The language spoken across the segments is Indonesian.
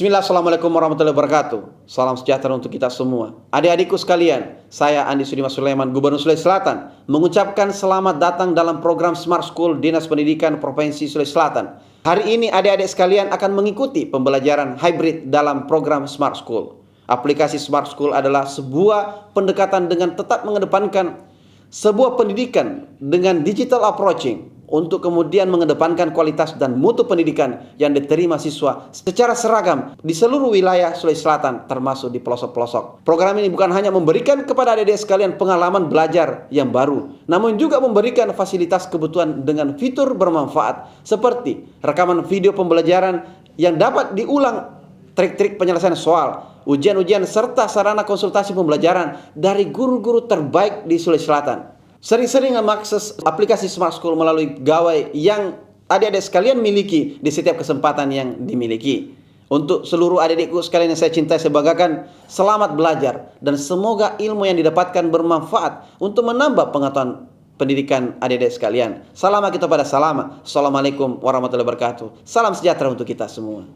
Bismillah, Assalamualaikum warahmatullahi wabarakatuh. Salam sejahtera untuk kita semua. Adik-adikku sekalian, saya Andi Sudimas Sulaiman, Gubernur Sulawesi Selatan, mengucapkan selamat datang dalam program Smart School Dinas Pendidikan Provinsi Sulawesi Selatan. Hari ini adik-adik sekalian akan mengikuti pembelajaran hybrid dalam program Smart School. Aplikasi Smart School adalah sebuah pendekatan dengan tetap mengedepankan sebuah pendidikan dengan digital approaching untuk kemudian mengedepankan kualitas dan mutu pendidikan yang diterima siswa secara seragam di seluruh wilayah Sulawesi Selatan termasuk di pelosok-pelosok. Program ini bukan hanya memberikan kepada adik-adik sekalian pengalaman belajar yang baru, namun juga memberikan fasilitas kebutuhan dengan fitur bermanfaat seperti rekaman video pembelajaran yang dapat diulang, trik-trik penyelesaian soal, ujian-ujian serta sarana konsultasi pembelajaran dari guru-guru terbaik di Sulawesi Selatan. Sering-sering mengakses aplikasi Smart School melalui gawai yang adik-adik sekalian miliki di setiap kesempatan yang dimiliki. Untuk seluruh adik-adikku sekalian yang saya cintai, saya banggakan, selamat belajar dan semoga ilmu yang didapatkan bermanfaat untuk menambah pengetahuan pendidikan adik-adik sekalian. Salam kita pada salam. Assalamualaikum warahmatullahi wabarakatuh. Salam sejahtera untuk kita semua.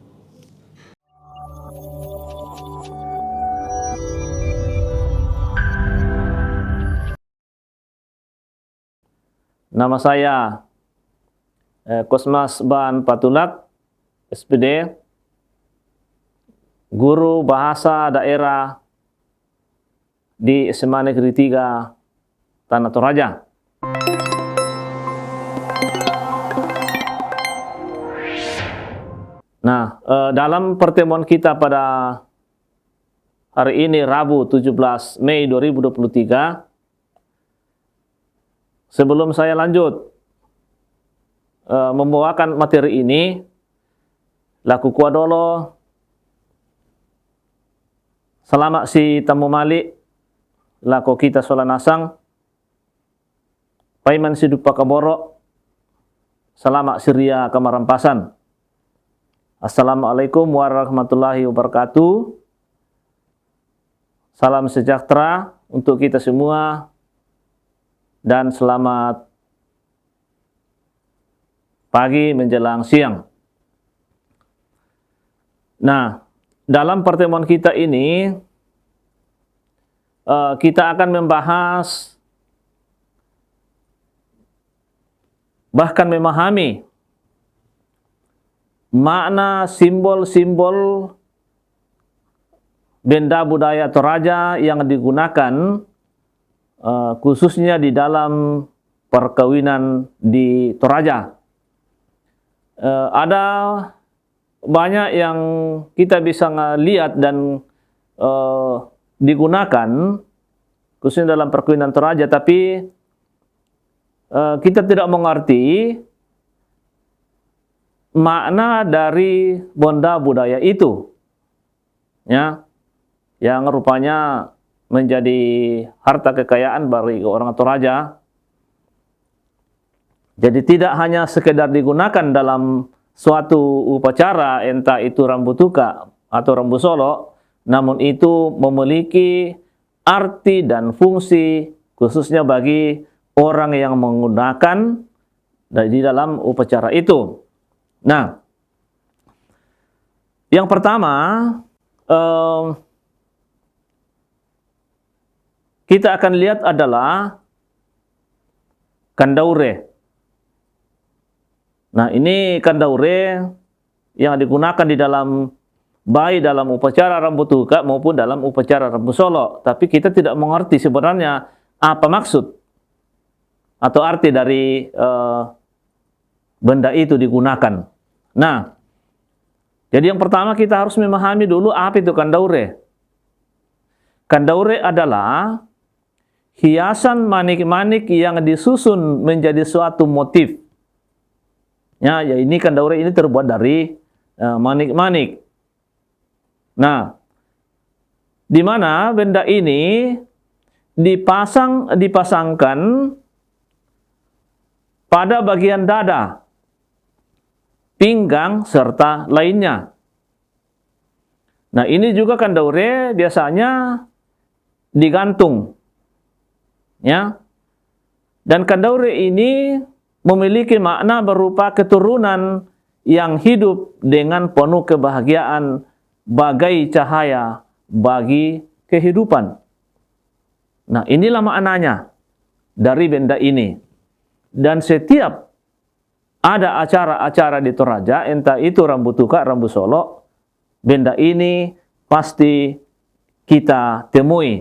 Nama saya Kosmas Ban Patulak, SPD, Guru Bahasa Daerah di SMA Negeri 3 Tanah Toraja. Nah, dalam pertemuan kita pada hari ini Rabu 17 Mei 2023, sebelum saya lanjut membawakan materi ini, laku kuadolo selamat si tamu malik, laku kita solanasang, paiman si dupa kaboro, selamat siria kamarampasan. Assalamualaikum warahmatullahi wabarakatuh. Salam sejahtera untuk kita semua. Dan selamat pagi menjelang siang. Nah, dalam pertemuan kita ini, kita akan membahas, bahkan memahami makna simbol-simbol benda budaya Toraja yang digunakan khususnya di dalam perkawinan di Toraja. Ada banyak yang kita bisa lihat dan digunakan khususnya dalam perkawinan Toraja, tapi kita tidak mengerti makna dari benda budaya itu, ya, yang rupanya menjadi harta kekayaan bagi orang Toraja. Jadi tidak hanya sekedar digunakan dalam suatu upacara, entah itu rambu tuka atau rambu solo, namun itu memiliki arti dan fungsi khususnya bagi orang yang menggunakan di dalam upacara itu. Nah, yang pertama, kita akan lihat adalah kandaure. Nah, ini kandaure yang digunakan di dalam baik dalam upacara rambu tuka maupun dalam upacara rambu solo. Tapi kita tidak mengerti sebenarnya apa maksud atau arti dari benda itu digunakan. Nah, jadi yang pertama kita harus memahami dulu apa itu kandaure. Kandaure adalah hiasan manik-manik yang disusun menjadi suatu motif. Ya, ini kandaure ini terbuat dari manik-manik. Nah, di mana benda ini dipasangkan pada bagian dada, pinggang serta lainnya. Nah, ini juga kandaure biasanya digantung. Ya. Dan kandaure ini memiliki makna berupa keturunan yang hidup dengan penuh kebahagiaan bagai cahaya bagi kehidupan. Nah, inilah maknanya dari benda ini. Dan setiap ada acara-acara di Toraja, entah itu Rambu Tuka, Rambu Solo, benda ini pasti kita temui.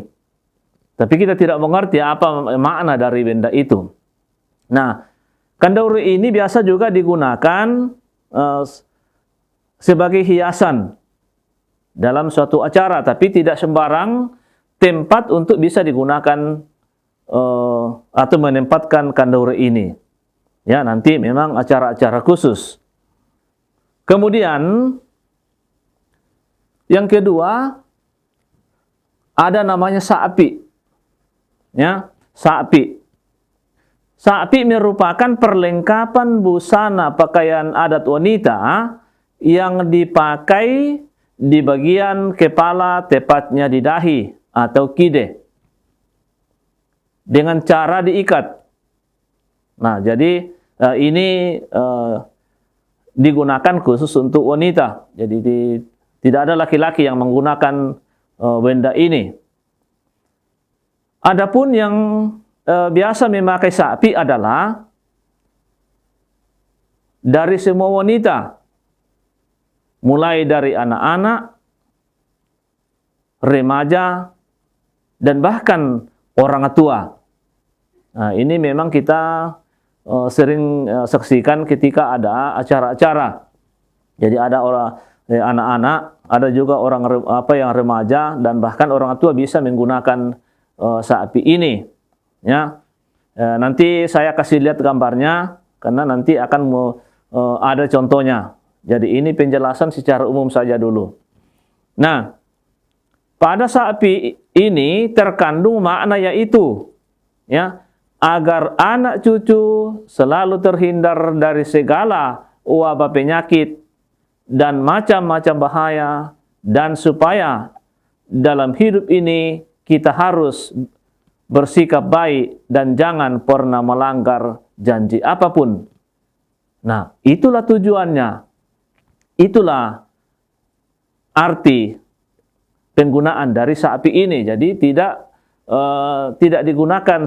Tapi kita tidak mengerti apa makna dari benda itu. Nah, kandauri ini biasa juga digunakan sebagai hiasan dalam suatu acara, tapi tidak sembarang tempat untuk bisa digunakan atau menempatkan kandauri ini. Ya, nanti memang acara-acara khusus. Kemudian yang kedua ada namanya saapi. Ya, saapi. Saapi merupakan perlengkapan busana pakaian adat wanita yang dipakai di bagian kepala, tepatnya di dahi atau kide, dengan cara diikat. Nah, jadi ini digunakan khusus untuk wanita. Jadi tidak ada laki-laki yang menggunakan benda ini. Adapun yang biasa memakai saapi adalah dari semua wanita, mulai dari anak-anak, remaja, dan bahkan orang tua. Nah, ini memang kita sering saksikan ketika ada acara-acara. Jadi ada orang anak-anak, ada juga orang yang remaja, dan bahkan orang tua bisa menggunakan saapi ini. Ya, nanti saya kasih lihat gambarnya karena nanti akan ada contohnya. Jadi ini penjelasan secara umum saja dulu. Nah, pada saapi ini terkandung makna yaitu, ya, agar anak cucu selalu terhindar dari segala wabah penyakit dan macam-macam bahaya, dan supaya dalam hidup ini kita harus bersikap baik dan jangan pernah melanggar janji apapun. Nah, itulah tujuannya. Itulah arti penggunaan dari saapi ini. Jadi tidak digunakan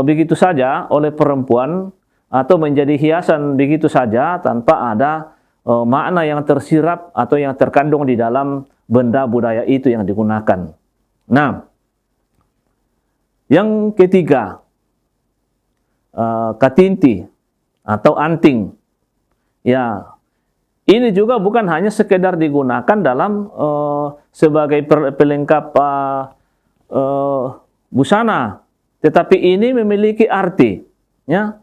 begitu saja oleh perempuan atau menjadi hiasan begitu saja tanpa ada makna yang tersirap atau yang terkandung di dalam benda budaya itu yang digunakan. Nah, yang ketiga, katinti atau anting. Ya, ini juga bukan hanya sekedar digunakan dalam sebagai pelengkap busana, tetapi ini memiliki arti. Ya,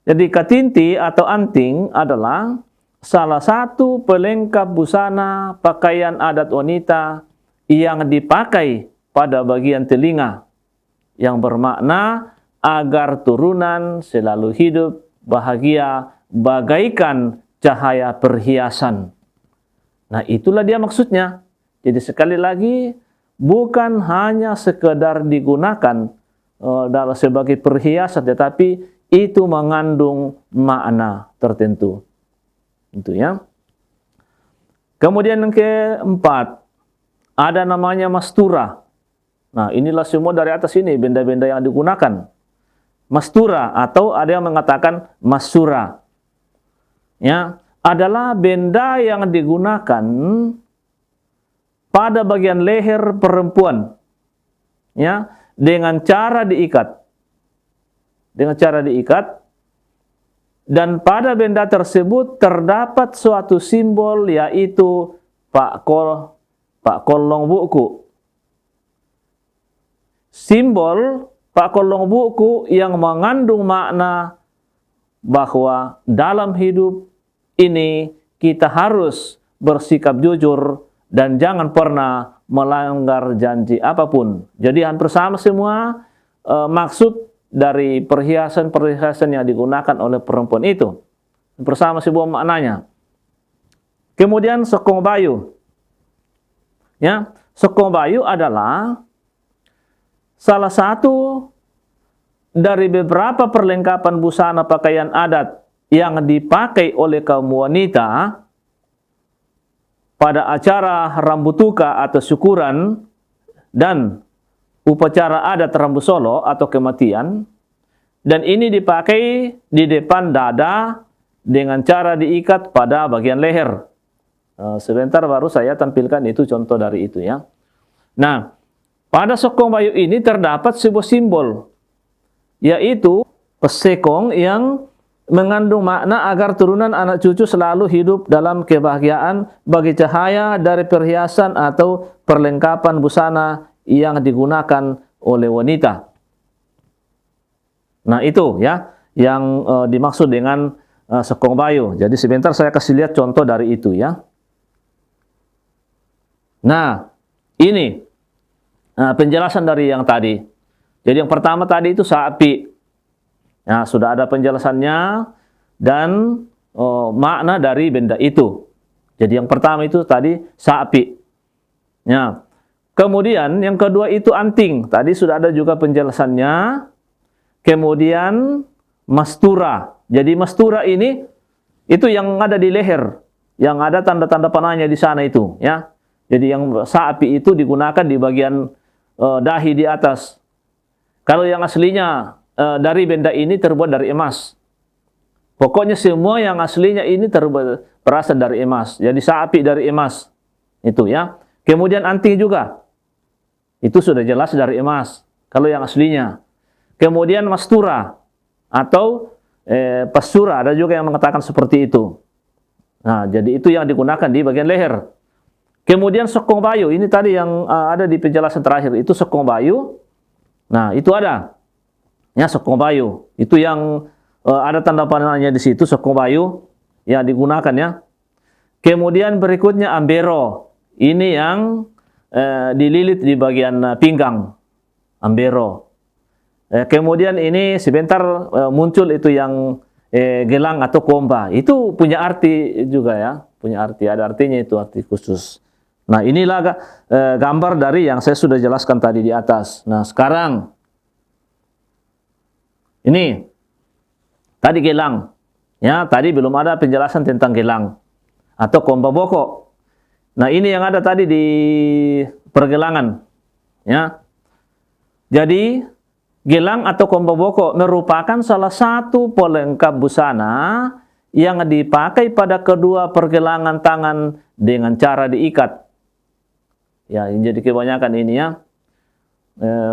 jadi katinti atau anting adalah salah satu pelengkap busana pakaian adat wanita yang dipakai pada bagian telinga, yang bermakna agar turunan selalu hidup bahagia bagaikan cahaya perhiasan. Nah, itulah dia maksudnya. Jadi sekali lagi, bukan hanya sekedar digunakan dalam sebagai perhiasan, tetapi itu mengandung makna tertentu. Itu ya. Kemudian yang keempat, ada namanya mastura. Nah, inilah semua dari atas ini benda-benda yang digunakan. Mastura atau ada yang mengatakan masura. Ya, adalah benda yang digunakan pada bagian leher perempuan. Ya, dengan cara diikat. Dengan cara diikat, dan pada benda tersebut terdapat suatu simbol, yaitu Pak Kolong Buku. Simbol Pak Kolong Buku yang mengandung makna bahwa dalam hidup ini kita harus bersikap jujur dan jangan pernah melanggar janji apapun. Jadi hampir sama semua maksud dari perhiasan-perhiasan yang digunakan oleh perempuan itu. Bersama sebuah maknanya. Kemudian sokong bayu. Ya, sokong bayu adalah salah satu dari beberapa perlengkapan busana pakaian adat yang dipakai oleh kaum wanita pada acara rambutuka atau syukuran dan upacara adat rambu solo atau kematian, dan ini dipakai di depan dada dengan cara diikat pada bagian leher. Sebentar baru saya tampilkan itu contoh dari itu ya. Nah, pada sokong bayu ini terdapat sebuah simbol, yaitu pesekong yang mengandung makna agar turunan anak cucu selalu hidup dalam kebahagiaan bagi cahaya dari perhiasan atau perlengkapan busana yang digunakan oleh wanita. Nah, itu ya yang dimaksud dengan sokong bayu. Jadi sebentar saya kasih lihat contoh dari itu ya. Nah, ini penjelasan dari yang tadi. Jadi yang pertama tadi itu sapi. Nah, sudah ada penjelasannya dan makna dari benda itu. Jadi yang pertama itu tadi sapi. Ya. Kemudian yang kedua itu anting. Tadi sudah ada juga penjelasannya. Kemudian mastura. Jadi mastura ini itu yang ada di leher, yang ada tanda-tanda panahnya di sana itu, ya. Jadi yang sapi itu digunakan di bagian dahi di atas. Kalau yang aslinya dari benda ini terbuat dari emas. Pokoknya semua yang aslinya ini berasal dari emas. Jadi sapi dari emas. Itu ya. Kemudian anting juga. Itu sudah jelas dari emas. Kalau yang aslinya. Kemudian mastura atau pastura, ada juga yang mengatakan seperti itu. Nah, jadi itu yang digunakan di bagian leher. Kemudian sokong bayu, ini tadi yang ada di penjelasan terakhir, itu sokong bayu. Nah, itu ada. Ya, sokong bayu. Itu yang ada tanda panahnya di situ, sokong bayu yang digunakan ya. Kemudian berikutnya ambero. Ini yang dililit di bagian pinggang. Ambero. Kemudian ini sebentar muncul itu yang gelang atau komba. Itu punya arti juga ya, punya arti, ada artinya itu, arti khusus. Nah, inilah gambar dari yang saya sudah jelaskan tadi di atas. Nah, sekarang ini tadi gelang. Ya, tadi belum ada penjelasan tentang gelang atau komba boko. Nah, ini yang ada tadi di pergelangan. Ya. Jadi gelang atau komba boko merupakan salah satu pelengkap busana yang dipakai pada kedua pergelangan tangan dengan cara diikat. Ya, jadi kebanyakan ini ya.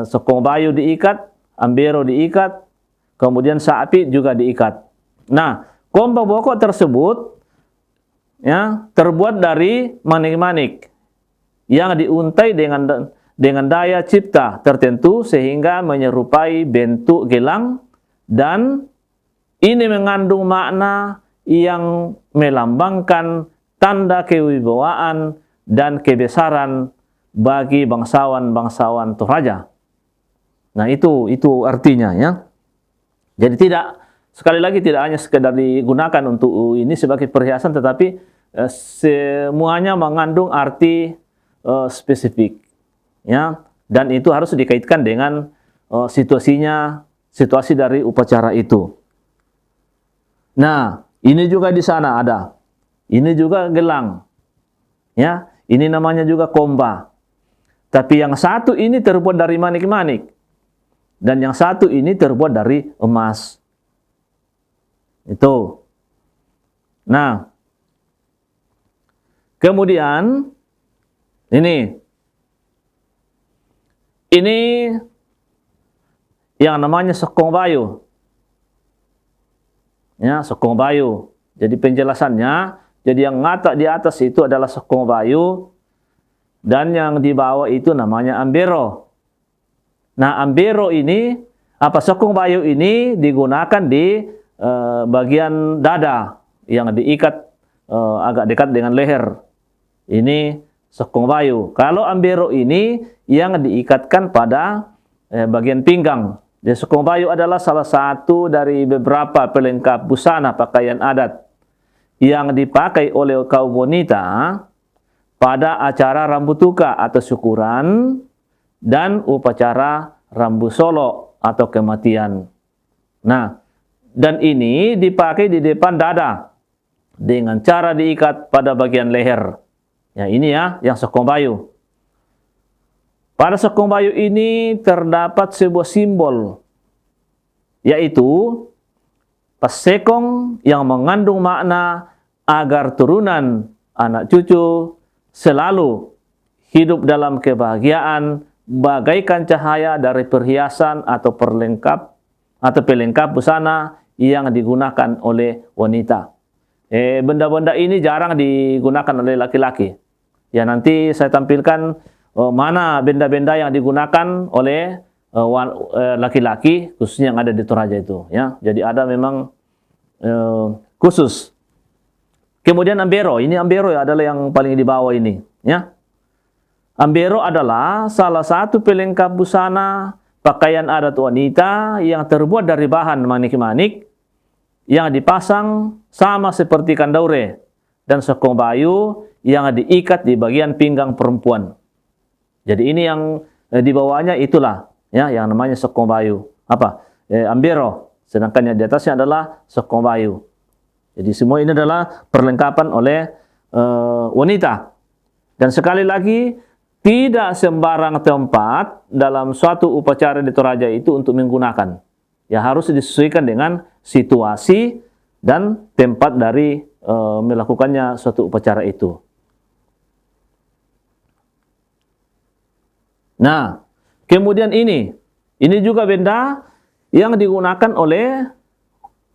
Sokong bayu diikat, ambero diikat, kemudian sapi juga diikat. Nah, komba boko tersebut ya terbuat dari manik-manik yang diuntai dengan daya cipta tertentu sehingga menyerupai bentuk gelang, dan ini mengandung makna yang melambangkan tanda kewibawaan dan kebesaran bagi bangsawan-bangsawan Toraja. Nah, itu artinya ya. Jadi sekali lagi tidak hanya sekedar digunakan untuk ini sebagai perhiasan, tetapi semuanya mengandung arti spesifik. Ya, dan itu harus dikaitkan dengan situasi dari upacara itu. Nah, ini juga di sana ada. Ini juga gelang. Ya, ini namanya juga komba. Tapi yang satu ini terbuat dari manik-manik. Dan yang satu ini terbuat dari emas. Itu. Nah, kemudian ini yang namanya sokong bayu. Ya, sokong bayu. Jadi penjelasannya, jadi yang ngata di atas itu adalah sokong bayu, dan yang di bawah itu namanya ambero. Nah, ambero ini, sokong bayu ini digunakan di bagian dada yang diikat agak dekat dengan leher. Ini sokong bayu. Kalau ambero ini yang diikatkan pada bagian pinggang. Jadi sokong bayu adalah salah satu dari beberapa pelengkap busana pakaian adat yang dipakai oleh kaum wanita pada acara rambutuka atau syukuran dan upacara rambu solo atau kematian. Nah, dan ini dipakai di depan dada dengan cara diikat pada bagian leher. Ya, ini ya yang Sokong Bayu. Pada Sokong Bayu ini terdapat sebuah simbol, yaitu pasekong yang mengandung makna agar turunan anak cucu selalu hidup dalam kebahagiaan bagaikan cahaya dari perhiasan atau pelengkap busana yang digunakan oleh wanita. Benda-benda ini jarang digunakan oleh laki-laki. Ya, nanti saya tampilkan mana benda-benda yang digunakan oleh laki-laki, khususnya yang ada di Toraja itu. Ya, jadi ada memang khusus. Kemudian ambero, ini ambero adalah yang paling di bawah ini. Ya, ambero adalah salah satu pelengkap busana pakaian adat wanita yang terbuat dari bahan manik-manik yang dipasang sama seperti kandaure dan Sokong Bayu yang diikat di bagian pinggang perempuan. Jadi ini yang di bawahnya itulah ya yang namanya Sokong Bayu. Ambero. Sedangkan yang di atasnya adalah Sokong Bayu. Jadi semua ini adalah perlengkapan oleh wanita. Dan sekali lagi, tidak sembarang tempat dalam suatu upacara di Toraja itu untuk menggunakan. Ya, harus disesuaikan dengan situasi dan tempat dari melakukannya suatu upacara itu. Nah, kemudian ini juga benda yang digunakan oleh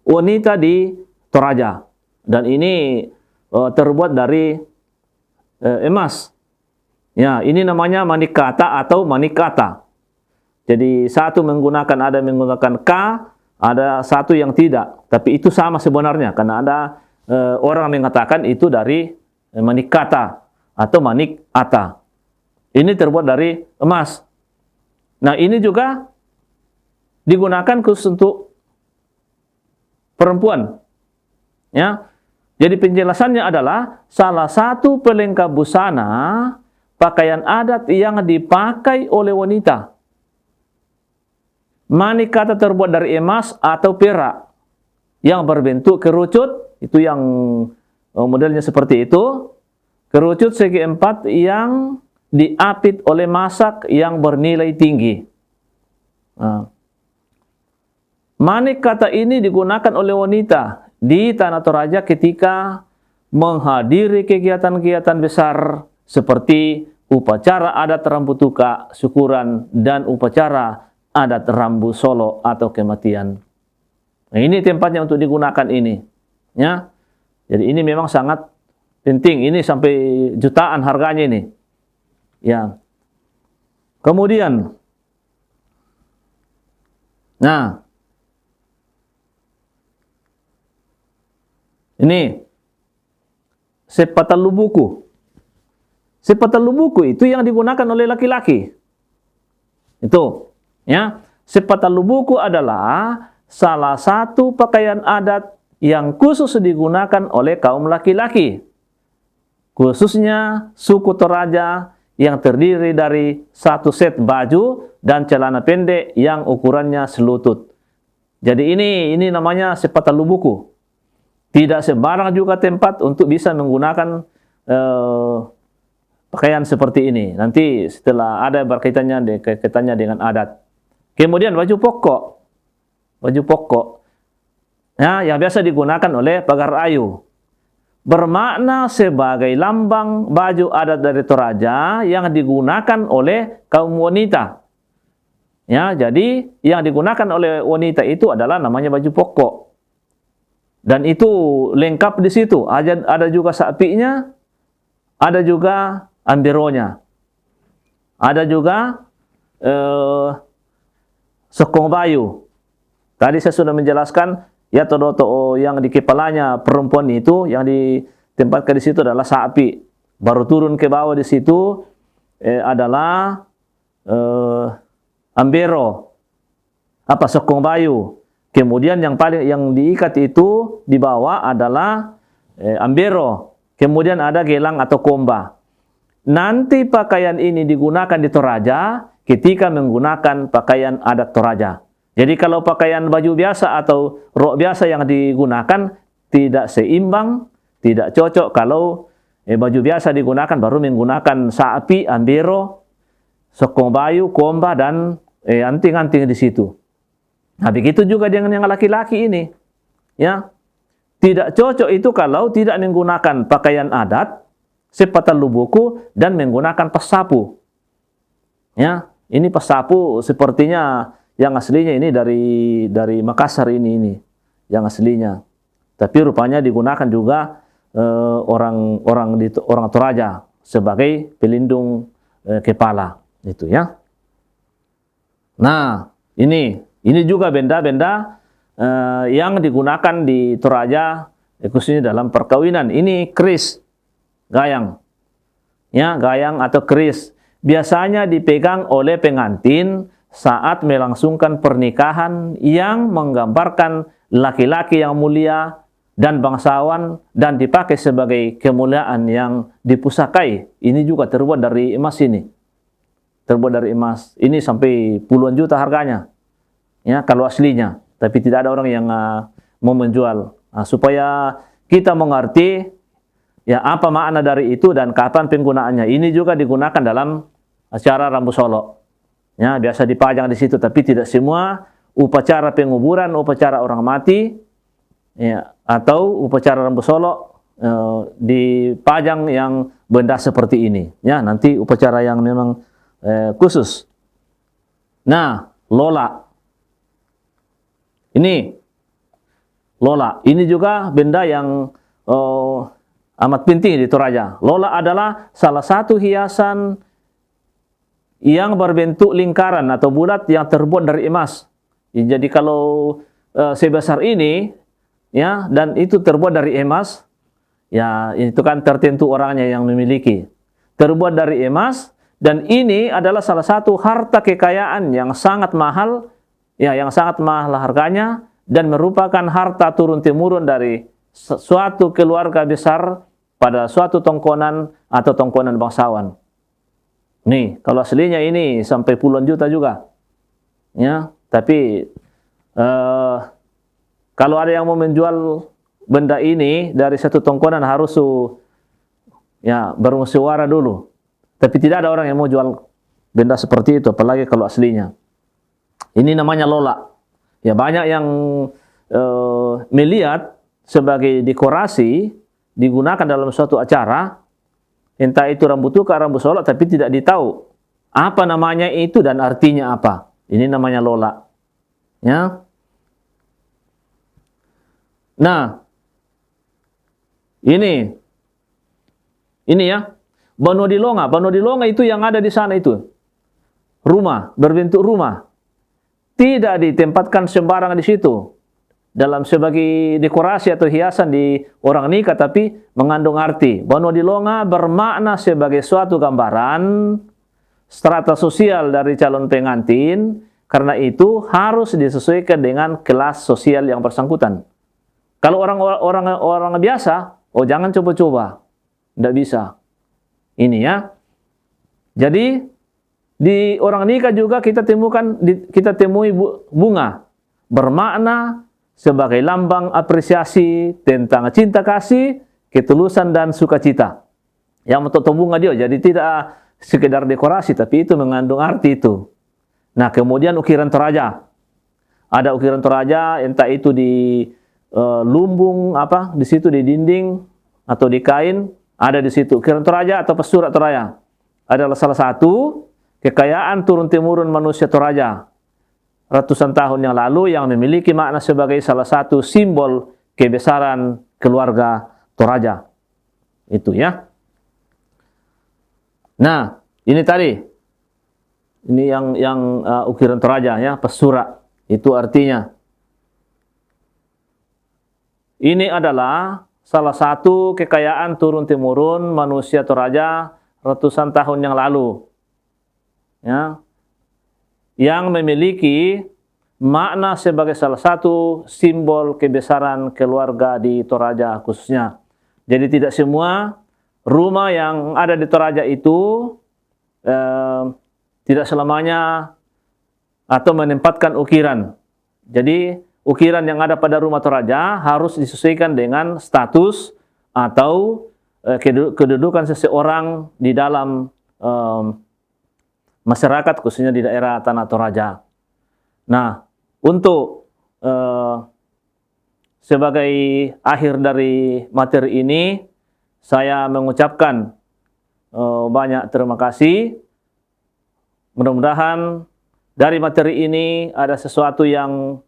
wanita di Toraja. Dan ini terbuat dari emas. Ya, ini namanya manikata atau manikata. Jadi satu ada menggunakan K, ada satu yang tidak. Tapi itu sama sebenarnya karena ada orang mengatakan itu dari manikata atau manikata. Ini terbuat dari emas. Nah, ini juga digunakan khusus untuk perempuan. Ya. Jadi penjelasannya adalah salah satu pelengkap busana pakaian adat yang dipakai oleh wanita. Manikata terbuat dari emas atau perak yang berbentuk kerucut, itu yang modelnya seperti itu. Kerucut segi empat yang diapit oleh masak yang bernilai tinggi. Nah, manikata ini digunakan oleh wanita di Tanah Toraja ketika menghadiri kegiatan-kegiatan besar seperti upacara adat Rambu Tuka, syukuran, dan upacara adat Rambu Solo atau kematian. Nah, ini tempatnya untuk digunakan ini. Ya. Jadi ini memang sangat penting. Ini sampai jutaan harganya ini. Ya. Kemudian, nah, ini sepatalu buku. Sepatalu buku itu yang digunakan oleh laki-laki. Itu. Ya, sepatalu buku adalah salah satu pakaian adat yang khusus digunakan oleh kaum laki-laki. Khususnya suku Toraja yang terdiri dari satu set baju dan celana pendek yang ukurannya selutut. Jadi ini namanya sepatalu buku. Tidak sembarang juga tempat untuk bisa menggunakan pakaian seperti ini. Nanti setelah ada berkaitannya dengan adat. Kemudian baju pokok, ya, yang biasa digunakan oleh pagar ayu, bermakna sebagai lambang baju adat dari Toraja yang digunakan oleh kaum wanita. Ya, jadi yang digunakan oleh wanita itu adalah namanya baju pokok, dan itu lengkap di situ. Ada juga sapinya, ada juga amberonya, ada juga Sokong Bayu. Tadi saya sudah menjelaskan ya todo yang di kepalanya perempuan itu yang ditempatkan di situ adalah sapi. Baru turun ke bawah di situ adalah ambero, Sokong Bayu. Kemudian yang diikat itu di bawah adalah ambero. Kemudian ada gelang atau komba. Nanti pakaian ini digunakan di Toraja ketika menggunakan pakaian adat Toraja. Jadi kalau pakaian baju biasa atau rok biasa yang digunakan tidak seimbang, tidak cocok kalau baju biasa digunakan, baru menggunakan sapi, ambero, sokong bayu, komba, dan anting-anting di situ. Nah, begitu juga dengan yang laki-laki ini. Ya, tidak cocok itu kalau tidak menggunakan pakaian adat, sepatan lubuku, dan menggunakan pasapu. Ya, ini pasapu sepertinya yang aslinya ini dari Makassar ini yang aslinya. Tapi rupanya digunakan juga orang Toraja sebagai pelindung kepala itu ya. Nah, ini juga benda-benda yang digunakan di Toraja khususnya dalam perkawinan. Ini keris, gayang. Ya, gayang atau keris biasanya dipegang oleh pengantin saat melangsungkan pernikahan yang menggambarkan laki-laki yang mulia dan bangsawan dan dipakai sebagai kemuliaan yang dipusakai. Ini juga terbuat dari emas ini. Terbuat dari emas. Ini sampai puluhan juta harganya. Ya, kalau aslinya. Tapi tidak ada orang yang mau menjual. Nah, supaya kita mengerti ya apa makna dari itu dan kapan penggunaannya. Ini juga digunakan dalam acara rambu solo. Ya, biasa dipajang di situ, tapi tidak semua upacara penguburan, upacara orang mati, ya, atau upacara rambu solo dipajang yang benda seperti ini. Ya, nanti upacara yang memang khusus. Nah, lola. Ini lola. Ini juga benda yang amat penting di Toraja. Lola adalah salah satu hiasan yang berbentuk lingkaran atau bulat yang terbuat dari emas. Jadi kalau sebesar ini, ya, dan itu terbuat dari emas, ya itu kan tertentu orangnya yang memiliki. Terbuat dari emas, dan ini adalah salah satu harta kekayaan yang sangat mahal, ya, yang sangat mahal harganya, dan merupakan harta turun-temurun dari suatu keluarga besar pada suatu tongkonan atau tongkonan bangsawan. Nih, kalau aslinya ini sampai puluhan juta juga. Ya, tapi kalau ada yang mau menjual benda ini dari satu tongkonan harus bermusyawarah dulu. Tapi tidak ada orang yang mau jual benda seperti itu, apalagi kalau aslinya. Ini namanya lola. Ya, banyak yang melihat sebagai dekorasi digunakan dalam suatu acara. Entah itu rambu tukar, rambu solok, tapi tidak ditahu apa namanya itu dan artinya apa. Ini namanya lola. Ya. Nah, ini ya, Bano di Longa. Bano di Longa itu yang ada di sana itu. Rumah, berbentuk rumah. Tidak ditempatkan sembarangan di situ. Dalam sebagai dekorasi atau hiasan di orang nikah, tapi mengandung arti. Bano di Longa bermakna sebagai suatu gambaran strata sosial dari calon pengantin, karena itu harus disesuaikan dengan kelas sosial yang bersangkutan. Kalau orang biasa, jangan coba-coba, tidak bisa. Ini ya. Jadi di orang nikah juga kita temui bunga bermakna sebagai lambang apresiasi tentang cinta kasih, ketulusan dan sukacita. Yang mentoto bunga dia, jadi tidak sekedar dekorasi, tapi itu mengandung arti itu. Nah, kemudian ukiran Toraja. Ada ukiran Toraja, entah itu di lumbung di situ di dinding atau di kain, ada di situ ukiran Toraja atau pesurat Toraja. Adalah salah satu kekayaan turun-temurun manusia Toraja ratusan tahun yang lalu yang memiliki makna sebagai salah satu simbol kebesaran keluarga Toraja. Itu ya. Nah, ini tadi. Ini yang ukiran Toraja ya, pesurat. Itu artinya. Ini adalah salah satu kekayaan turun-temurun manusia Toraja ratusan tahun yang lalu. Ya. Yang memiliki makna sebagai salah satu simbol kebesaran keluarga di Toraja khususnya. Jadi tidak semua rumah yang ada di Toraja itu tidak selamanya atau menempatkan ukiran. Jadi ukiran yang ada pada rumah Toraja harus disesuaikan dengan status atau kedudukan seseorang di dalam masyarakat, khususnya di daerah Tanah Toraja. Nah, untuk sebagai akhir dari materi ini, saya mengucapkan banyak terima kasih. Mudah-mudahan dari materi ini ada sesuatu yang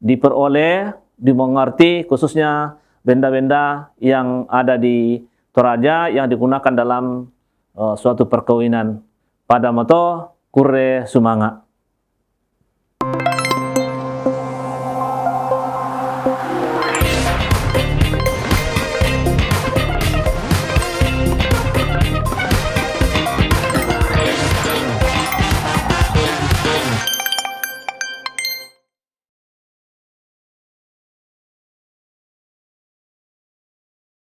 diperoleh, dimengerti, khususnya benda-benda yang ada di Toraja yang digunakan dalam suatu perkawinan. Pada moto Kure Sumanga.